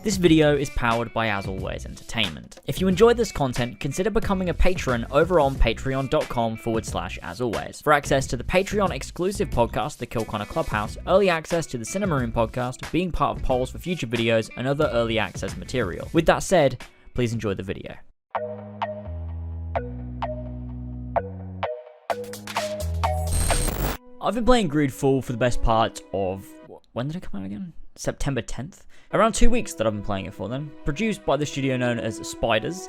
This video is powered by, as always, entertainment. If you enjoyed this content, consider becoming a patron over on patreon.com/asalways for access to the Patreon exclusive podcast, The Kill Connor Clubhouse, early access to the Cinema Room podcast, being part of polls for future videos, and other early access material. With that said, please enjoy the video. I've been playing GreedFall for the best part of, when did it come out again? September 10th? Around 2 weeks that I've been playing it for then. Produced by the studio known as Spiders.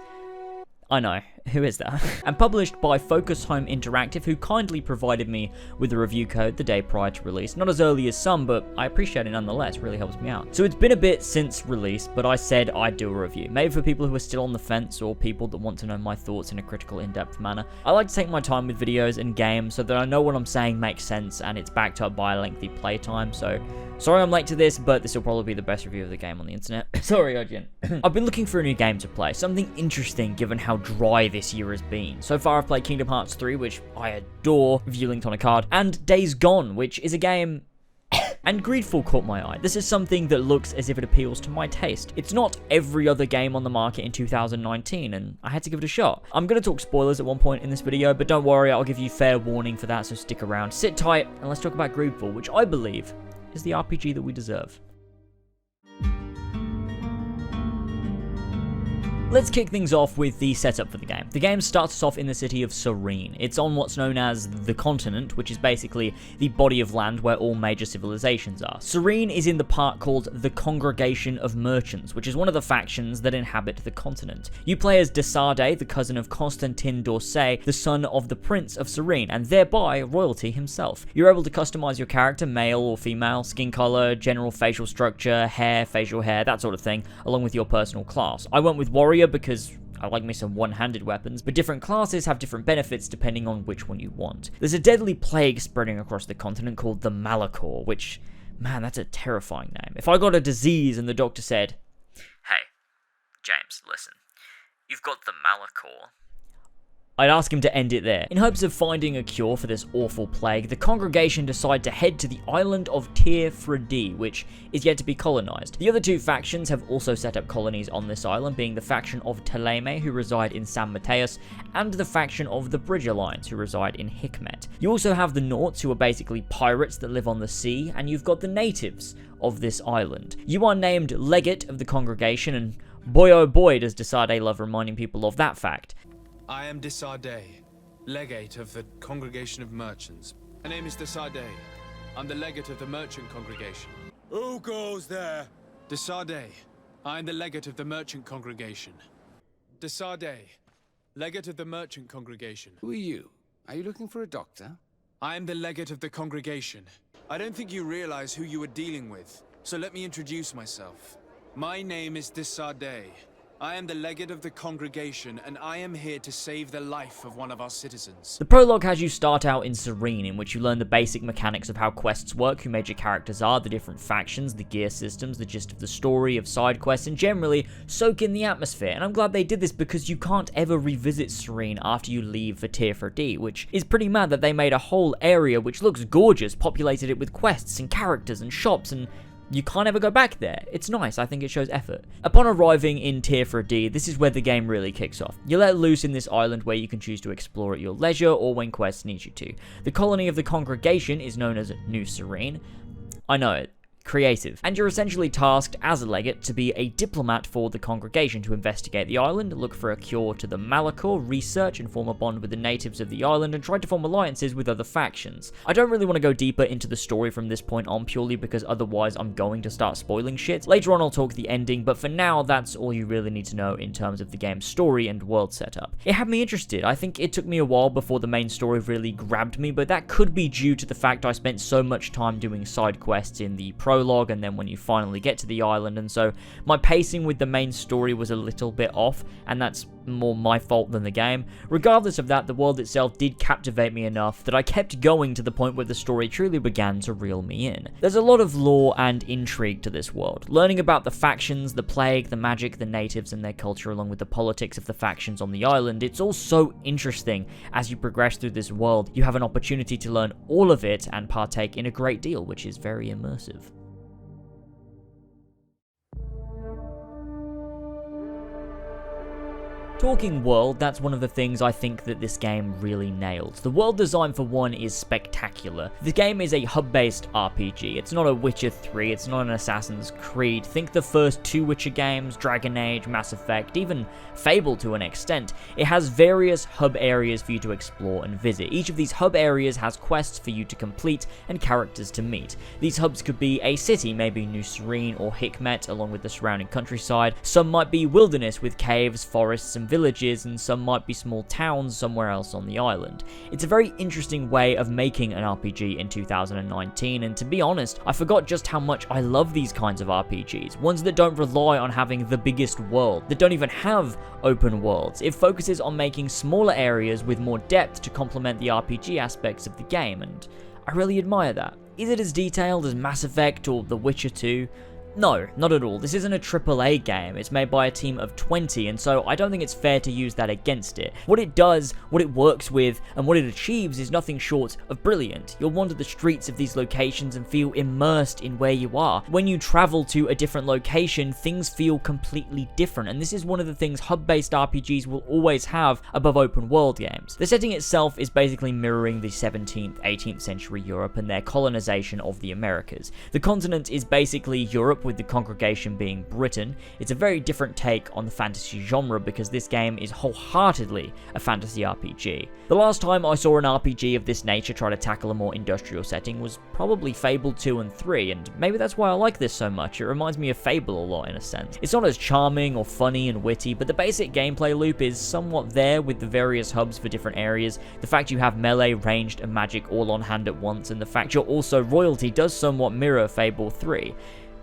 I know, who is that? And published by Focus Home Interactive, who kindly provided me with a review code the day prior to release. Not as early as some, but I appreciate it nonetheless, really helps me out. So it's been a bit since release, but I said I'd do a review. Maybe for people who are still on the fence, or people that want to know my thoughts in a critical, in-depth manner. I like to take my time with videos and games so that I know what I'm saying makes sense, and it's backed up by a lengthy playtime, so sorry I'm late to this, but this will probably be the best review of the game on the internet. Sorry, Arjun. I've been looking for a new game to play, something interesting given how dry this year has been. So far I've played Kingdom Hearts 3, which I adore, view linked on a card, and Days Gone, which is a game and GreedFall caught my eye. This is something that looks as if it appeals to my taste. It's not every other game on the market in 2019, and I had to give it a shot. I'm going to talk spoilers at one point in this video, but don't worry, I'll give you fair warning for that, so stick around. Sit tight, and let's talk about GreedFall, which I believe is the RPG that we deserve. Let's kick things off with the setup for the game. The game starts us off in the city of Serene. It's on what's known as the continent, which is basically the body of land where all major civilizations are. Serene is in the part called the Congregation of Merchants, which is one of the factions that inhabit the continent. You play as Desade, the cousin of Constantin d'Orsay, the son of the Prince of Serene, and thereby royalty himself. You're able to customize your character, male or female, skin color, general facial structure, hair, facial hair, that sort of thing, along with your personal class. I went with warrior because I like me some one-handed weapons, but different classes have different benefits depending on which one you want. There's a deadly plague spreading across the continent called the Malachor, which, man, that's a terrifying name. If I got a disease and the doctor said, "Hey, James, listen, you've got the Malachor," I'd ask him to end it there. In hopes of finding a cure for this awful plague, the congregation decide to head to the island of Tir-Fredi, which is yet to be colonized. The other two factions have also set up colonies on this island, being the faction of Teleme, who reside in San Mateus, and the faction of the Bridge Alliance, who reside in Hikmet. You also have the Nauts, who are basically pirates that live on the sea, and you've got the natives of this island. You are named Legate of the congregation, and boy oh boy does Desade love reminding people of that fact. I am Desade, legate of the Congregation of Merchants. My name is Desade. I'm the legate of the Merchant Congregation. Who goes there? Desade. I am the legate of the Merchant Congregation. Desade, legate of the Merchant Congregation. Who are you? Are you looking for a doctor? I am the legate of the congregation. I don't think you realize who you are dealing with, so let me introduce myself. My name is Desade. I am the legate of the congregation, and I am here to save the life of one of our citizens. The prologue has you start out in Serene, in which you learn the basic mechanics of how quests work, who major characters are, the different factions, the gear systems, the gist of the story, of side quests, and generally soak in the atmosphere. And I'm glad they did this because you can't ever revisit Serene after you leave for Tir-Fredi, which is pretty mad that they made a whole area which looks gorgeous, populated it with quests and characters and shops, and you can't ever go back there. It's nice, I think it shows effort. Upon arriving in Tir-Fredi, this is where the game really kicks off. You're let loose in this island where you can choose to explore at your leisure or when quests need you to. The colony of the congregation is known as New Serene. I know it. Creative. And you're essentially tasked as a legate to be a diplomat for the congregation to investigate the island, look for a cure to the Malachor, research and form a bond with the natives of the island, and try to form alliances with other factions. I don't really want to go deeper into the story from this point on, purely because otherwise I'm going to start spoiling shit. Later on I'll talk the ending, but for now that's all you really need to know in terms of the game's story and world setup. It had me interested. I think it took me a while before the main story really grabbed me, but that could be due to the fact I spent so much time doing side quests in the prologue and then when you finally get to the island, and so my pacing with the main story was a little bit off, and that's more my fault than the game. Regardless of that, the world itself did captivate me enough that I kept going to the point where the story truly began to reel me in. There's a lot of lore and intrigue to this world. Learning about the factions, the plague, the magic, the natives and their culture, along with the politics of the factions on the island, it's all so interesting. As you progress through this world, you have an opportunity to learn all of it and partake in a great deal, which is very immersive. Talking world, that's one of the things I think that this game really nails. The world design for one is spectacular. The game is a hub-based RPG. It's not a Witcher 3, it's not an Assassin's Creed. Think the first 2 Witcher games, Dragon Age, Mass Effect, even Fable to an extent. It has various hub areas for you to explore and visit. Each of these hub areas has quests for you to complete and characters to meet. These hubs could be a city, maybe New Serene or Hikmet, along with the surrounding countryside. Some might be wilderness with caves, forests, and villages, and some might be small towns somewhere else on the island. It's a very interesting way of making an RPG in 2019, and to be honest, I forgot just how much I love these kinds of RPGs, ones that don't rely on having the biggest world, that don't even have open worlds. It focuses on making smaller areas with more depth to complement the RPG aspects of the game, and I really admire that. Is it as detailed as Mass Effect or The Witcher 2? No, not at all. This isn't a AAA game. It's made by a team of 20, and so I don't think it's fair to use that against it. What it does, what it works with, and what it achieves is nothing short of brilliant. You'll wander the streets of these locations and feel immersed in where you are. When you travel to a different location, things feel completely different, and this is one of the things hub-based RPGs will always have above open world games. The setting itself is basically mirroring the 17th, 18th century Europe and their colonization of the Americas. The continent is basically Europe, with the congregation being Britain. It's a very different take on the fantasy genre because this game is wholeheartedly a fantasy RPG. The last time I saw an RPG of this nature try to tackle a more industrial setting was probably Fable 2 and 3, and maybe that's why I like this so much. It reminds me of Fable a lot in a sense. It's not as charming or funny and witty, but the basic gameplay loop is somewhat there with the various hubs for different areas. The fact you have melee, ranged, and magic all on hand at once, and the fact you're also royalty does somewhat mirror Fable 3.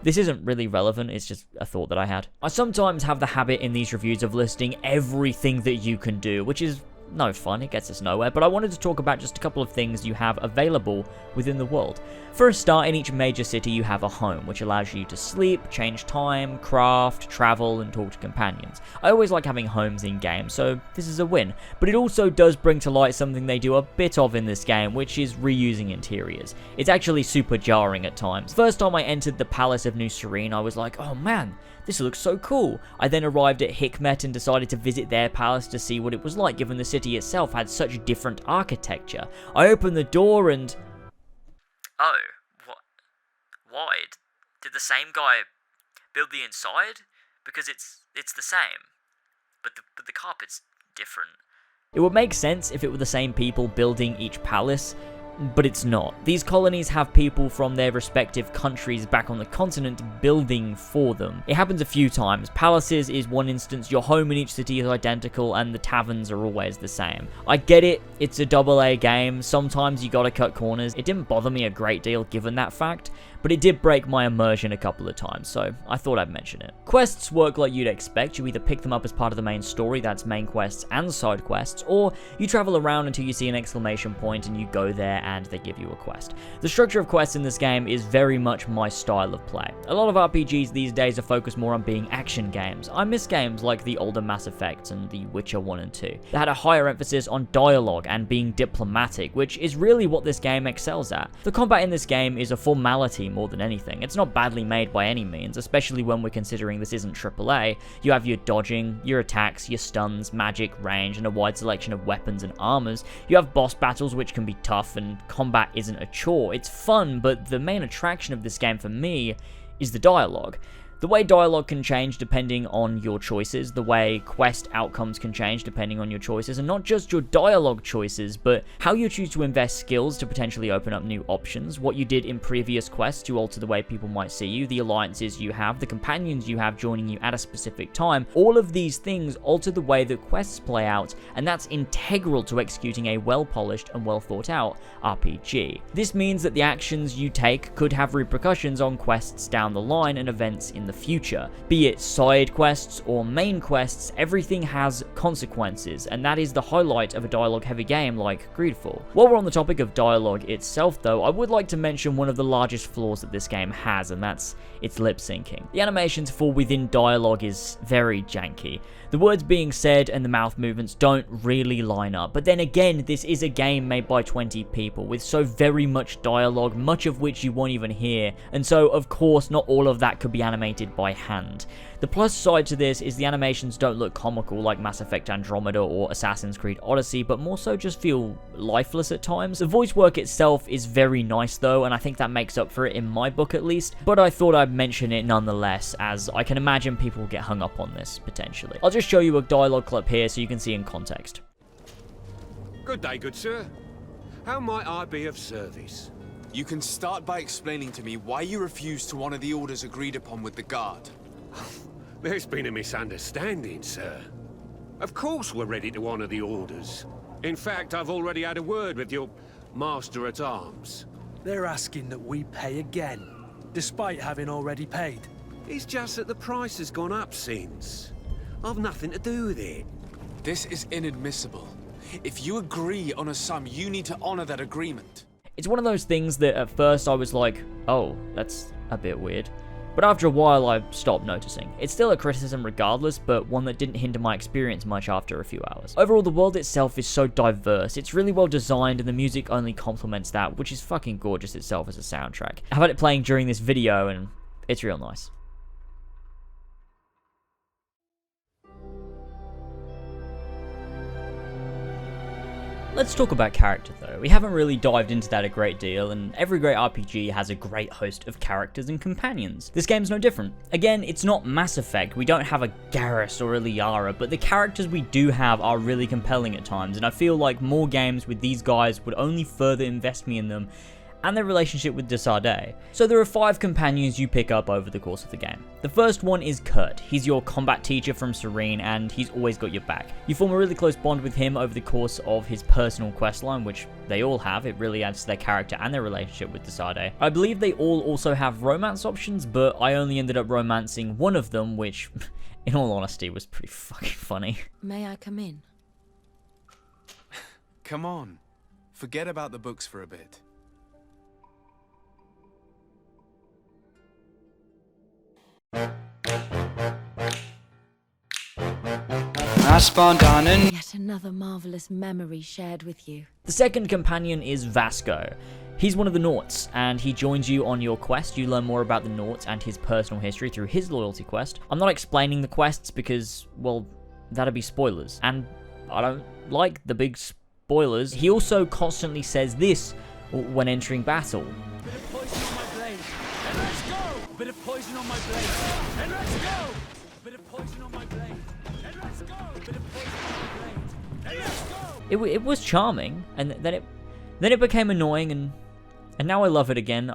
This isn't really relevant, it's just a thought that I had. I sometimes have the habit in these reviews of listing everything that you can do, which is no fun, it gets us nowhere, but I wanted to talk about just a couple of things you have available within the world. For a start, in each major city you have a home, which allows you to sleep, change time, craft, travel, and talk to companions. I always like having homes in games, so this is a win. But it also does bring to light something they do a bit of in this game, which is reusing interiors. It's actually super jarring at times. First time I entered the Palace of New Serene, I was like, oh man, this looks so cool. I then arrived at Hikmet and decided to visit their palace to see what it was like, given the city itself had such different architecture. I opened the door and... oh, what? Why? Did the same guy build the inside? Because it's the same, but the carpet's different. It would make sense if it were the same people building each palace, but it's not. These colonies have people from their respective countries back on the continent building for them. It happens a few times. Palaces is one instance, your home in each city is identical, and the taverns are always the same. I get it, it's a AA game, sometimes you gotta cut corners. It didn't bother me a great deal given that fact, but it did break my immersion a couple of times, so I thought I'd mention it. Quests work like you'd expect. You either pick them up as part of the main story, that's main quests and side quests, or you travel around until you see an exclamation point and you go there and they give you a quest. The structure of quests in this game is very much my style of play. A lot of RPGs these days are focused more on being action games. I miss games like the older Mass Effects and the Witcher 1 and 2. They had a higher emphasis on dialogue and being diplomatic, which is really what this game excels at. The combat in this game is a formality more than anything. It's not badly made by any means, especially when we're considering this isn't AAA. You have your dodging, your attacks, your stuns, magic, range, and a wide selection of weapons and armors. You have boss battles which can be tough, and combat isn't a chore. It's fun, but the main attraction of this game for me is the dialogue. The way dialogue can change depending on your choices, the way quest outcomes can change depending on your choices, and not just your dialogue choices, but how you choose to invest skills to potentially open up new options, what you did in previous quests to alter the way people might see you, the alliances you have, the companions you have joining you at a specific time. All of these things alter the way that quests play out, and that's integral to executing a well-polished and well-thought-out RPG. This means that the actions you take could have repercussions on quests down the line and events in the future. Be it side quests or main quests, everything has consequences, and that is the highlight of a dialogue-heavy game like GreedFall. While we're on the topic of dialogue itself though, I would like to mention one of the largest flaws that this game has, and that's its lip syncing. The animations for within dialogue is very janky. The words being said and the mouth movements don't really line up, but then again, this is a game made by 20 people with so very much dialogue, much of which you won't even hear, and so of course not all of that could be animated animated by hand. The plus side to this is the animations don't look comical like Mass Effect Andromeda or Assassin's Creed Odyssey, but more so just feel lifeless at times. The voice work itself is very nice though, and I think that makes up for it in my book at least, but I thought I'd mention it nonetheless, as I can imagine people will get hung up on this potentially. I'll just show you a dialogue clip here so you can see in context. Good day, good sir. How might I be of service? You can start by explaining to me why you refused to honor the orders agreed upon with the guard. There's been a misunderstanding, sir. Of course we're ready to honor the orders. In fact, I've already had a word with your master-at-arms. They're asking that we pay again, despite having already paid. It's just that the price has gone up since. I've nothing to do with it. This is inadmissible. If you agree on a sum, you need to honor that agreement. It's one of those things that at first I was like, oh, that's a bit weird. But after a while I stopped noticing. It's still a criticism regardless, but one that didn't hinder my experience much after a few hours. Overall, the world itself is so diverse, it's really well designed, and the music only complements that, which is fucking gorgeous itself as a soundtrack. I've had it playing during this video and it's real nice. Let's talk about character though. We haven't really dived into that a great deal, and every great RPG has a great host of characters and companions. This game's no different. Again, it's not Mass Effect, we don't have a Garrus or a Liara, but the characters we do have are really compelling at times, and I feel like more games with these guys would only further invest me in them and their relationship with Desarde. So there are 5 companions you pick up over the course of the game. The first one is Kurt. He's your combat teacher from Serene, and he's always got your back. You form a really close bond with him over the course of his personal questline, which they all have. It really adds to their character and their relationship with Desarde. I believe they all also have romance options, but I only ended up romancing one of them, which, in all honesty, was pretty fucking funny. May I come in? Come on. Forget about the books for a bit. I spawned on and Yet another marvelous memory shared with you. The second companion is Vasco. He's one of the Naughts, and he joins you on your quest. You learn more about the Naughts and his personal history through his loyalty quest. I'm not explaining the quests because, well, that'd be spoilers, and I don't like the big spoilers. He also constantly says this when entering battle. Bit of poison on my blade, and let's go! Bit of poison on my blade, and let's go! Bit of poison on my blade, and let's go! Bit of poison on my blade, and let's go! It was charming, and then it became annoying, and now I love it again.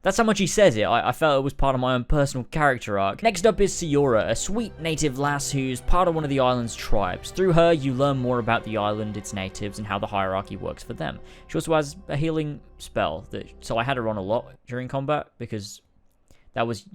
That's how much he says it. I felt it was part of my own personal character arc. Next up is Siora, a sweet native lass who's part of one of the island's tribes. Through her, you learn more about the island, its natives, and how the hierarchy works for them. She also has a healing spell, so I had her on a lot during combat because that was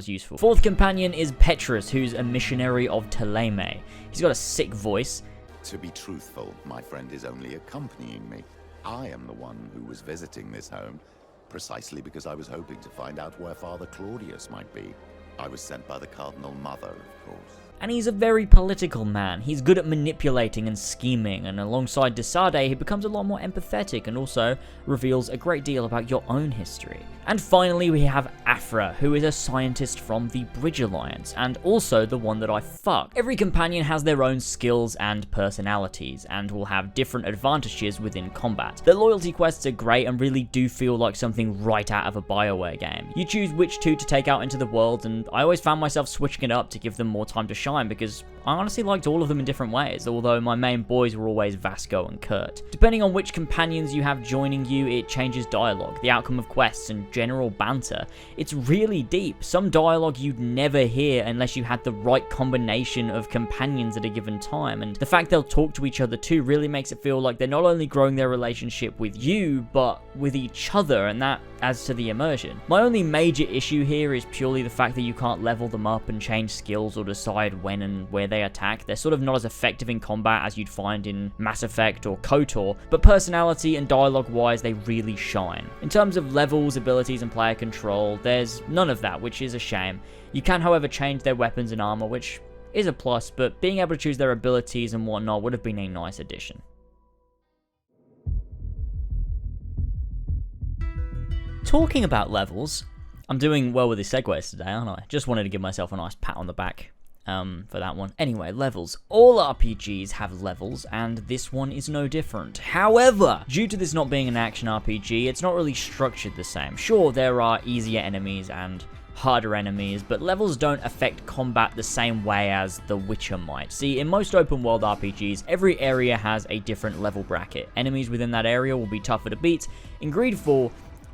useful. Fourth companion is Petrus, who's a missionary of Teleme. He's got a sick voice. To be truthful, my friend is only accompanying me. I am the one who was visiting this home, precisely because I was hoping to find out where Father Claudius might be. I was sent by the Cardinal Mother, of course. And he's a very political man. He's good at manipulating and scheming, and alongside Desarde, he becomes a lot more empathetic and also reveals a great deal about your own history. And finally, we have Afra, who is a scientist from the Bridge Alliance, and also the one that I fuck. Every companion has their own skills and personalities, and will have different advantages within combat. Their loyalty quests are great and really do feel like something right out of a BioWare game. You choose which 2 to take out into the world, and I always found myself switching it up to give them more time to shine, because I honestly liked all of them in different ways, although my main boys were always Vasco and Kurt. Depending on which companions you have joining you, it changes dialogue, the outcome of quests, and general banter. It's really deep. Some dialogue you'd never hear unless you had the right combination of companions at a given time, and the fact they'll talk to each other too really makes it feel like they're not only growing their relationship with you, but with each other, and that adds to the immersion. My only major issue here is purely the fact that you can't level them up and change skills or decide when and where they attack. They're sort of not as effective in combat as you'd find in Mass Effect or KOTOR, but personality and dialogue wise they really shine. In terms of levels, abilities and player control, there's none of that, which is a shame. You can however change their weapons and armor, which is a plus, but being able to choose their abilities and whatnot would have been a nice addition. Talking about levels, I'm doing well with the segues today, aren't I? Just wanted to give myself a nice pat on the back for that one. Anyway, levels. All RPGs have levels, and this one is no different. However, due to this not being an action RPG, it's not really structured the same. Sure, there are easier enemies and harder enemies, but levels don't affect combat the same way as The Witcher might. See, in most open world RPGs, every area has a different level bracket. Enemies within that area will be tougher to beat. In GreedFall,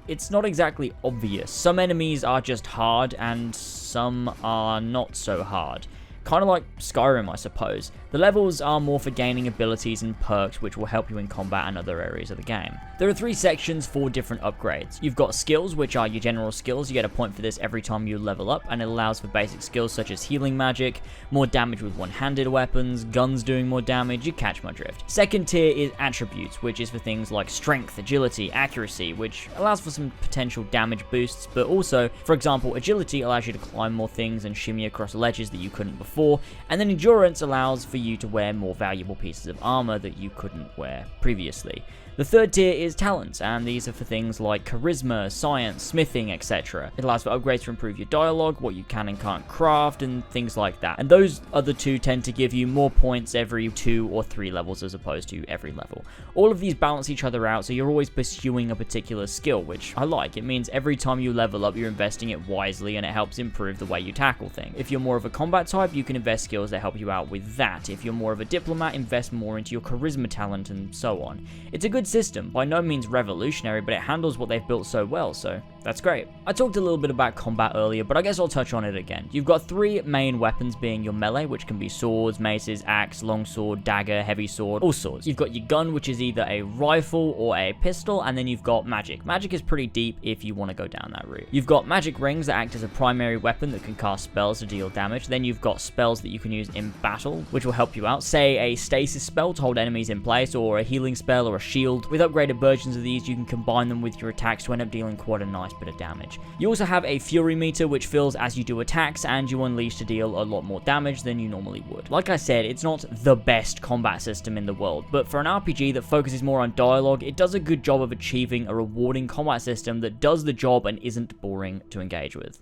it's not exactly obvious. Some enemies are just hard, and some are not so hard. Kind of like Skyrim, I suppose. The levels are more for gaining abilities and perks which will help you in combat and other areas of the game. There are 3 sections for different upgrades. You've got skills, which are your general skills. You get a point for this every time you level up, and it allows for basic skills such as healing magic, more damage with one-handed weapons, guns doing more damage. You catch my drift. Second tier is attributes, which is for things like strength, agility, accuracy, which allows for some potential damage boosts, but also, for example, agility allows you to climb more things and shimmy across ledges that you couldn't before, and then endurance allows for you to wear more valuable pieces of armor that you couldn't wear previously. The third tier is talents, and these are for things like charisma, science, smithing, etc. It allows for upgrades to improve your dialogue, what you can and can't craft, and things like that. And those other 2 tend to give you more points every 2 or 3 levels as opposed to every level. All of these balance each other out, so you're always pursuing a particular skill, which I like. It means every time you level up, you're investing it wisely, and it helps improve the way you tackle things. If you're more of a combat type, you can invest skills that help you out with that. If you're more of a diplomat, invest more into your charisma talent, and so on. It's a good system, by no means revolutionary, but it handles what they've built so well, so that's great. I talked a little bit about combat earlier, but I guess I'll touch on it again. You've got 3 main weapons being your melee, which can be swords, maces, axe, longsword, dagger, heavy sword, all sorts. You've got your gun, which is either a rifle or a pistol, and then you've got magic. Magic is pretty deep if you want to go down that route. You've got magic rings that act as a primary weapon that can cast spells to deal damage. Then you've got spells that you can use in battle, which will help you out. Say a stasis spell to hold enemies in place, or a healing spell, or a shield. With upgraded versions of these, you can combine them with your attacks to end up dealing quite a nice bit of damage. You also have a fury meter, which fills as you do attacks, and you unleash to deal a lot more damage than you normally would. Like I said, it's not the best combat system in the world, but for an RPG that focuses more on dialogue, it does a good job of achieving a rewarding combat system that does the job and isn't boring to engage with.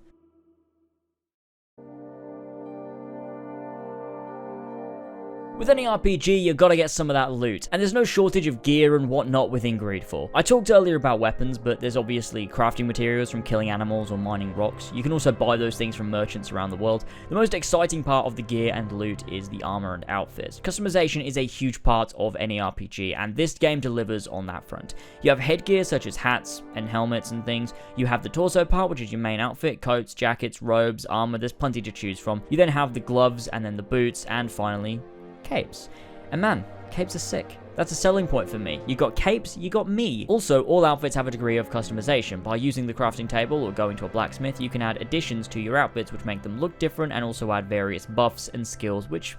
With any RPG, you've got to get some of that loot, and there's no shortage of gear and whatnot within GreedFall. I talked earlier about weapons, but there's obviously crafting materials from killing animals or mining rocks. You can also buy those things from merchants around the world. The most exciting part of the gear and loot is the armor and outfits. Customization is a huge part of any RPG, and this game delivers on that front. You have headgear such as hats and helmets and things. You have the torso part, which is your main outfit, coats, jackets, robes, armor. There's plenty to choose from. You then have the gloves and then the boots, and finally, capes. And man, capes are sick. That's a selling point for me. You got capes, you got me. Also, all outfits have a degree of customization. By using the crafting table or going to a blacksmith, you can add additions to your outfits which make them look different and also add various buffs and skills, which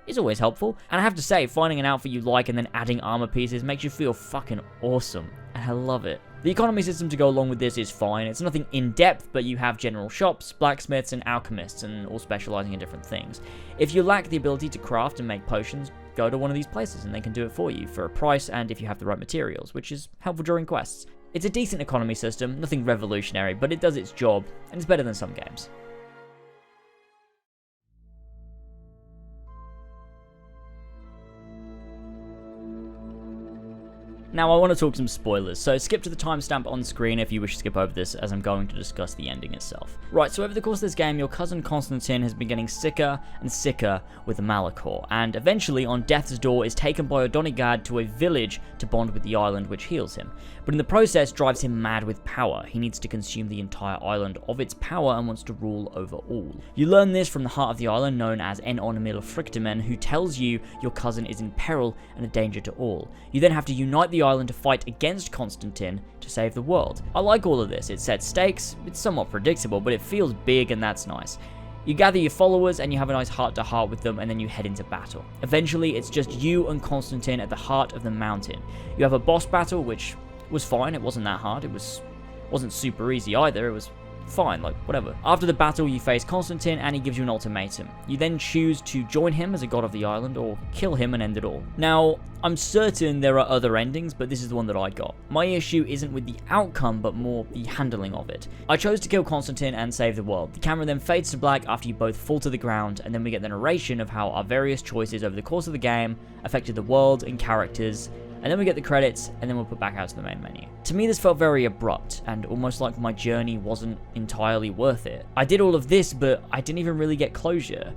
is always helpful. And I have to say, finding an outfit you like and then adding armor pieces makes you feel fucking awesome. And I love it. The economy system to go along with this is fine. It's nothing in-depth, but you have general shops, blacksmiths, and alchemists, and all specializing in different things. If you lack the ability to craft and make potions, go to one of these places and they can do it for you for a price and if you have the right materials, which is helpful during quests. It's a decent economy system, nothing revolutionary, but it does its job, and it's better than some games. Now I want to talk some spoilers, so skip to the timestamp on screen if you wish to skip over this, as I'm going to discuss the ending itself. Right, so over the course of this game, your cousin Constantine has been getting sicker and sicker with the Malachor, and eventually on death's door is taken by Odonigad to a village to bond with the island, which heals him. But in the process drives him mad with power. He needs to consume the entire island of its power and wants to rule over all. You learn this from the heart of the island known as Enon Frichtemen, who tells you your cousin is in peril and a danger to all. You then have to unite the island to fight against Constantine to save the world. I like all of this. It sets stakes, it's somewhat predictable, but it feels big and that's nice. You gather your followers and you have a nice heart-to-heart with them, and then you head into battle. Eventually, it's just you and Constantine at the heart of the mountain. You have a boss battle, which was fine. It wasn't that hard. Wasn't super easy either. It was fine, like, whatever. After the battle, you face Constantine, and he gives you an ultimatum. You then choose to join him as a god of the island, or kill him and end it all. Now, I'm certain there are other endings, but this is the one that I got. My issue isn't with the outcome, but more the handling of it. I chose to kill Constantine and save the world. The camera then fades to black after you both fall to the ground, and then we get the narration of how our various choices over the course of the game affected the world and characters, and then we get the credits, and then we'll put back out to the main menu. To me, this felt very abrupt, and almost like my journey wasn't entirely worth it. I did all of this, but I didn't even really get closure.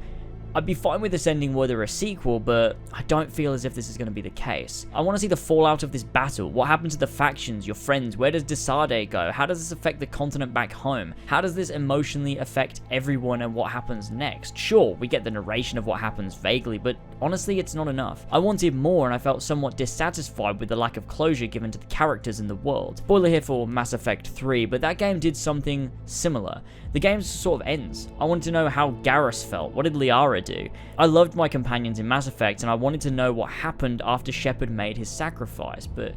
I'd be fine with this ending were there a sequel, but I don't feel as if this is going to be the case. I want to see the fallout of this battle. What happened to the factions, your friends? Where does Desade go? How does this affect the continent back home? How does this emotionally affect everyone and what happens next? Sure, we get the narration of what happens vaguely, but honestly, it's not enough. I wanted more, and I felt somewhat dissatisfied with the lack of closure given to the characters in the world. Spoiler here for Mass Effect 3, but that game did something similar. The game sort of ends. I wanted to know how Garrus felt. What did Liara do? I loved my companions in Mass Effect, and I wanted to know what happened after Shepard made his sacrifice, but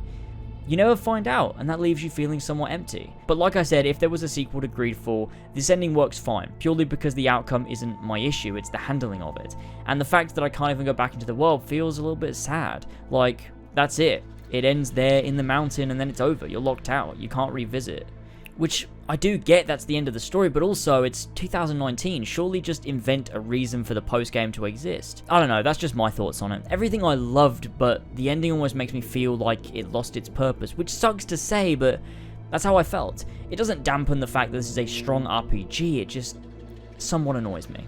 you never find out, and that leaves you feeling somewhat empty. But like I said, if there was a sequel to GreedFall, this ending works fine, purely because the outcome isn't my issue, it's the handling of it. And the fact that I can't even go back into the world feels a little bit sad. Like, that's it. It ends there in the mountain, and then it's over. You're locked out. You can't revisit. Which, I do get that's the end of the story, but also, it's 2019, surely just invent a reason for the post-game to exist. I don't know, that's just my thoughts on it. Everything I loved, but the ending almost makes me feel like it lost its purpose, which sucks to say, but that's how I felt. It doesn't dampen the fact that this is a strong RPG, it just somewhat annoys me.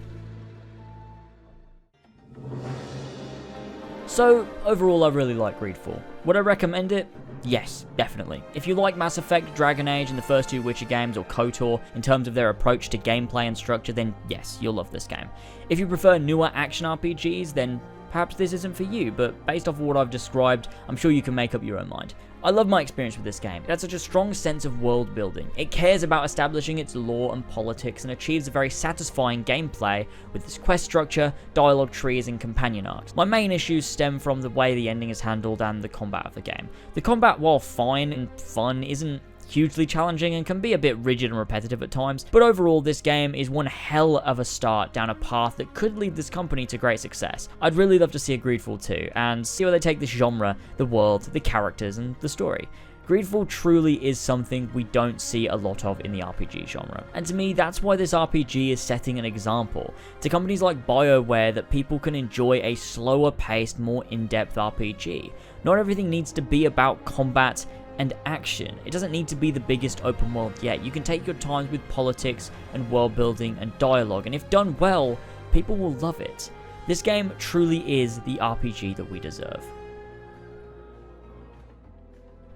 So, overall, I really like GreedFall. Would I recommend it? Yes, definitely. If you like Mass Effect, Dragon Age, and the first two Witcher games, or KOTOR, in terms of their approach to gameplay and structure, then yes, you'll love this game. If you prefer newer action RPGs, then perhaps this isn't for you, but based off of what I've described, I'm sure you can make up your own mind. I love my experience with this game. It has such a strong sense of world building. It cares about establishing its lore and politics and achieves a very satisfying gameplay with its quest structure, dialogue trees, and companion arcs. My main issues stem from the way the ending is handled and the combat of the game. The combat, while fine and fun, isn't hugely challenging and can be a bit rigid and repetitive at times, but overall this game is one hell of a start down a path that could lead this company to great success. I'd really love to see a GreedFall 2 and see where they take this genre, the world, the characters, and the story. GreedFall truly is something we don't see a lot of in the RPG genre, and to me that's why this RPG is setting an example to companies like BioWare that people can enjoy a slower paced, more in-depth RPG. Not everything needs to be about combat and action. It doesn't need to be the biggest open world yet. You can take your time with politics and world building and dialogue, and if done well, people will love it. This game truly is the RPG that we deserve.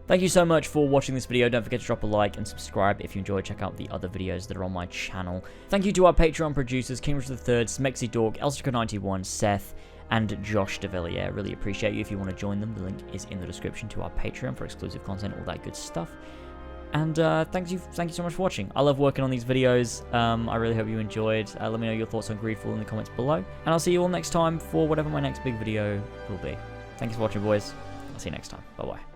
Thank you so much for watching this video. Don't forget to drop a like and subscribe if you enjoyed. Check out the other videos that are on my channel. Thank you to our Patreon producers, King Richard III, Smexy Dork, Elstrica91, Seth, and Josh DeVilliers. Really appreciate you if you want to join them. The link is in the description to our Patreon for exclusive content, all that good stuff. And thank you so much for watching. I love working on these videos. I really hope you enjoyed. Let me know your thoughts on GreedFall in the comments below. And I'll see you all next time for whatever my next big video will be. Thanks for watching, boys. I'll see you next time. Bye-bye.